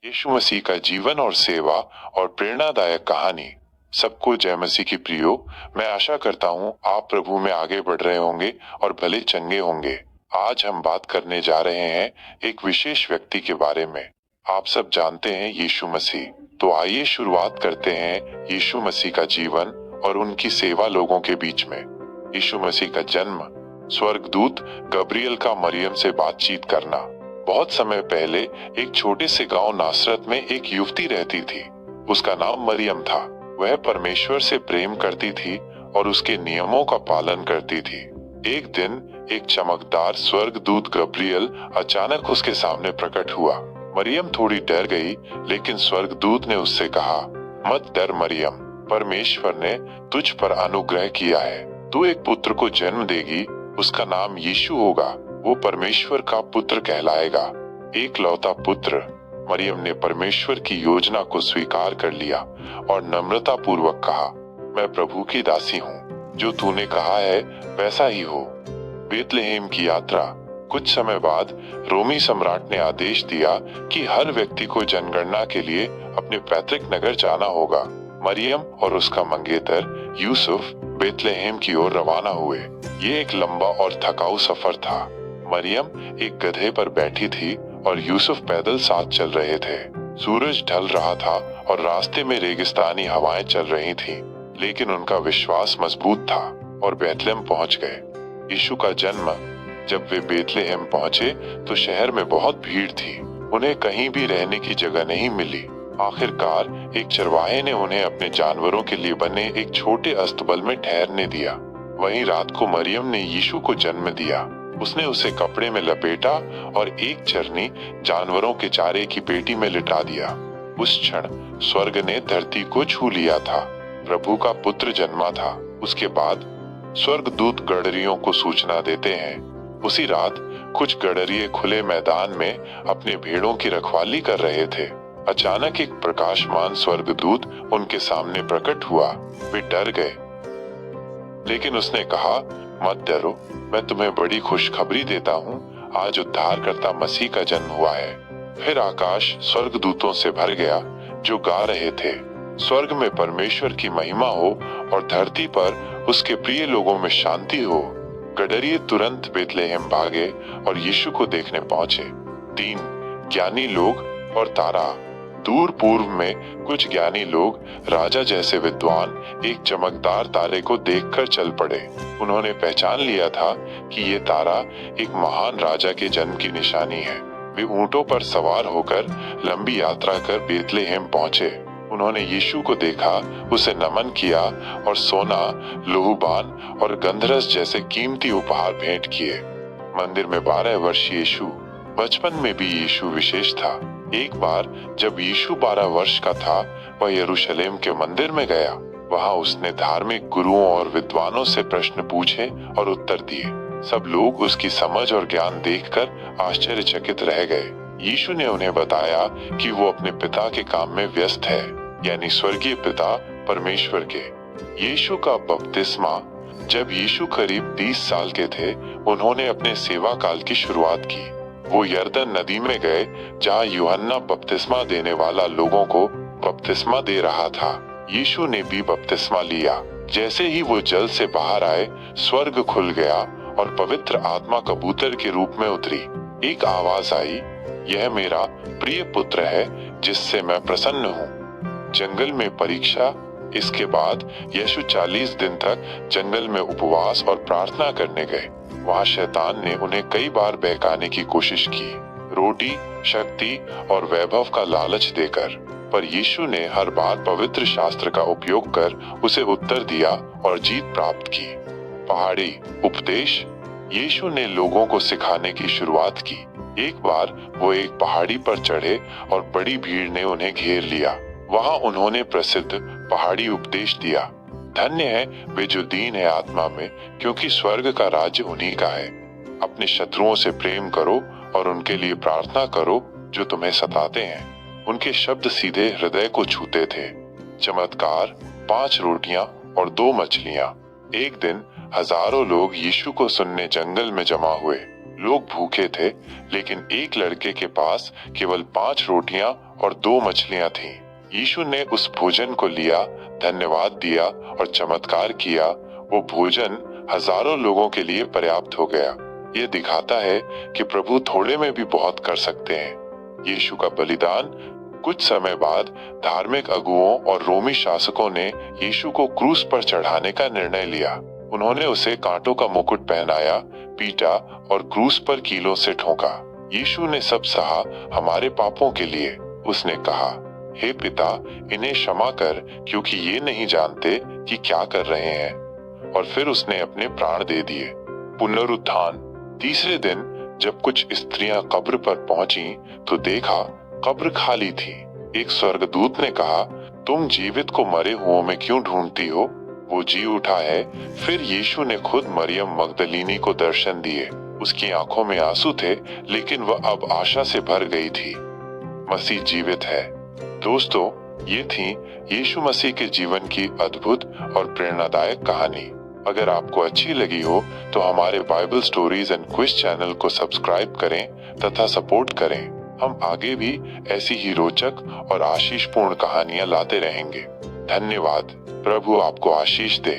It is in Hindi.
यीशु मसीह का जीवन और सेवा और प्रेरणादायक कहानी। सबको जय मसीह की प्रियो। मैं आशा करता हूँ आप प्रभु में आगे बढ़ रहे होंगे और भले चंगे होंगे। आज हम बात करने जा रहे हैं एक विशेष व्यक्ति के बारे में। आप सब जानते हैं यीशु मसीह। तो आइए शुरुआत करते हैं यीशु मसीह का जीवन और उनकी सेवा लोगों के बीच में। यीशु मसीह का जन्म, स्वर्गदूत गब्रियल का मरियम से बातचीत करना। बहुत समय पहले एक छोटे से गांव नासरत में एक युवती रहती थी। उसका नाम मरियम था। वह परमेश्वर से प्रेम करती थी और उसके नियमों का पालन करती थी। एक दिन एक चमकदार स्वर्गदूत गब्रियल अचानक उसके सामने प्रकट हुआ। मरियम थोड़ी डर गई, लेकिन स्वर्गदूत ने उससे कहा, मत डर मरियम, परमेश्वर ने तुझ पर अनुग्रह किया है। तू एक पुत्र को जन्म देगी, उसका नाम यीशु होगा। वो परमेश्वर का पुत्र कहलाएगा, एक लौता पुत्र। मरियम ने परमेश्वर की योजना को स्वीकार कर लिया और नम्रता पूर्वक कहा, मैं प्रभु की दासी हूँ, जो तूने कहा है वैसा ही हो। बेतलेहम की यात्रा। कुछ समय बाद रोमी सम्राट ने आदेश दिया कि हर व्यक्ति को जनगणना के लिए अपने पैतृक नगर जाना होगा। मरियम और उसका मंगेतर यूसुफ बेतलेहम की ओर रवाना हुए। ये एक लंबा और थकाऊ सफर था। मरियम एक गधे पर बैठी थी और यूसुफ पैदल साथ चल रहे थे। सूरज ढल रहा था और रास्ते में रेगिस्तानी हवाएं चल रही थीं, लेकिन उनका विश्वास मजबूत था और बेतलेहम पहुंच गए। यीशु का जन्म। जब वे बेतलेहम पहुंचे तो शहर में बहुत भीड़ थी। उन्हें कहीं भी रहने की जगह नहीं मिली। आखिरकार एक चरवाहे ने उन्हें अपने जानवरों के लिए बने एक छोटे अस्तबल में ठहरने दिया। वहीं रात को मरियम ने यीशु को जन्म दिया। उसने उसे कपड़े में लपेटा और एक चरनी जानवरों के चारे की पेटी में लिटा दिया। उस क्षण स्वर्ग ने धरती को छू लिया था। प्रभु का पुत्र जन्मा था। उसके बाद स्वर्गदूत गडरियों को सूचना देते हैं। उसी रात कुछ गडरिये खुले मैदान में अपने भेड़ों की रखवाली कर रहे थे। अचानक एक प्रकाशमान स्वर्गदूत उनके सामने प्रकट हुआ। वे डर गए, लेकिन उसने कहा, मत डरो, मैं तुम्हें बड़ी खुशखबरी देता हूँ। आज उद्धारकर्ता मसीह का जन्म हुआ है। फिर आकाश स्वर्गदूतों से भर गया, जो गा रहे थे, स्वर्ग में परमेश्वर की महिमा हो और धरती पर उसके प्रिय लोगों में शांति हो। गडरिये तुरंत बेतलेहम भागे और यीशु को देखने पहुंचे। 3 ज्ञानी लोग और तारा। दूर पूर्व में कुछ ज्ञानी लोग, राजा जैसे विद्वान, एक चमकदार तारे को देखकर चल पड़े। उन्होंने पहचान लिया था कि ये तारा एक महान राजा के जन्म की निशानी है। वे ऊंटों पर सवार होकर लंबी यात्रा कर बेतलेहम पहुंचे। उन्होंने यीशु को देखा, उसे नमन किया और सोना, लोहुबान और गंधरस जैसे कीमती उपहार भेंट किए। मंदिर में 12 वर्षीय यीशु। बचपन में भी यीशु विशेष था। एक बार जब यीशु 12 वर्ष का था, वह यरूशलेम के मंदिर में गया। वहां उसने धार्मिक गुरुओं और विद्वानों से प्रश्न पूछे और उत्तर दिए। सब लोग उसकी समझ और ज्ञान देखकर आश्चर्यचकित रह गए। यीशु ने उन्हें बताया कि वो अपने पिता के काम में व्यस्त है, यानी स्वर्गीय पिता परमेश्वर के। यीशु का बपतिस्मा। जब यीशु करीब 30 साल के थे, उन्होंने अपने सेवा काल की शुरुआत की। वो यरदन नदी में गए, जहाँ यूहन्ना बपतिस्मा देने वाला लोगों को बपतिस्मा दे रहा था। यीशु ने भी बपतिस्मा लिया। जैसे ही वो जल से बाहर आए, स्वर्ग खुल गया और पवित्र आत्मा कबूतर के रूप में उतरी। एक आवाज आई, यह मेरा प्रिय पुत्र है, जिससे मैं प्रसन्न हूँ। जंगल में परीक्षा। इसके बाद यीशु 40 दिन तक जंगल में उपवास और प्रार्थना करने गए। वहाँ शैतान ने उन्हें कई बार बहकाने की कोशिश की, रोटी, शक्ति और वैभव का लालच देकर, पर यीशु ने हर बार पवित्र शास्त्र का उपयोग कर उसे उत्तर दिया और जीत प्राप्त की। पहाड़ी उपदेश। यीशु ने लोगों को सिखाने की शुरुआत की। एक बार वो एक पहाड़ी पर चढ़े और बड़ी भीड़ ने उन्हें घेर लिया। वहाँ उन्होंने प्रसिद्ध पहाड़ी उपदेश दिया। धन्य है वे जो दीन है आत्मा में, क्योंकि स्वर्ग का राज्य उन्हीं का है। अपने शत्रुओं से प्रेम करो और उनके लिए प्रार्थना करो जो तुम्हें सताते हैं। उनके शब्द सीधे हृदय को छूते थे। चमत्कार। 5 रोटियां और 2 मछलियां। एक दिन हजारों लोग यीशु को सुनने जंगल में जमा हुए। लोग भूखे थे, लेकिन एक लड़के के पास केवल 5 रोटियां और 2 मछलियां थीं। यीशु ने उस भोजन को लिया, धन्यवाद दिया और चमत्कार किया। वो भोजन हजारों लोगों के लिए पर्याप्त हो गया। ये दिखाता है कि प्रभु थोड़े में भी बहुत कर सकते हैं। यीशु का बलिदान। कुछ समय बाद धार्मिक अगुओं और रोमी शासकों ने यीशु को क्रूस पर चढ़ाने का निर्णय लिया। उन्होंने उसे कांटों का मुकुट पहनाया, पीटा और क्रूस पर कीलों से ठोका। यीशु ने सब सहा हमारे पापों के लिए। उसने कहा, हे पिता, इन्हें क्षमा कर, क्योंकि ये नहीं जानते कि क्या कर रहे हैं। और फिर उसने अपने प्राण दे दिए। पुनरुत्थान। तीसरे दिन जब कुछ स्त्रियां कब्र पर पहुंची तो देखा कब्र खाली थी। एक स्वर्गदूत ने कहा, तुम जीवित को मरे हुओं में क्यों ढूंढती हो? वो जी उठा है। फिर यीशु ने खुद मरियम मगदलीनी को दर्शन दिए। उसकी आंखों में आंसू थे, लेकिन वह अब आशा से भर गई थी। मसीह जीवित है। दोस्तों, ये थी यीशु मसीह के जीवन की अद्भुत और प्रेरणादायक कहानी। अगर आपको अच्छी लगी हो तो हमारे Bible stories and quiz channel को सब्सक्राइब करें तथा सपोर्ट करें। हम आगे भी ऐसी ही रोचक और आशीषपूर्ण कहानियां लाते रहेंगे। धन्यवाद। प्रभु आपको आशीष दे।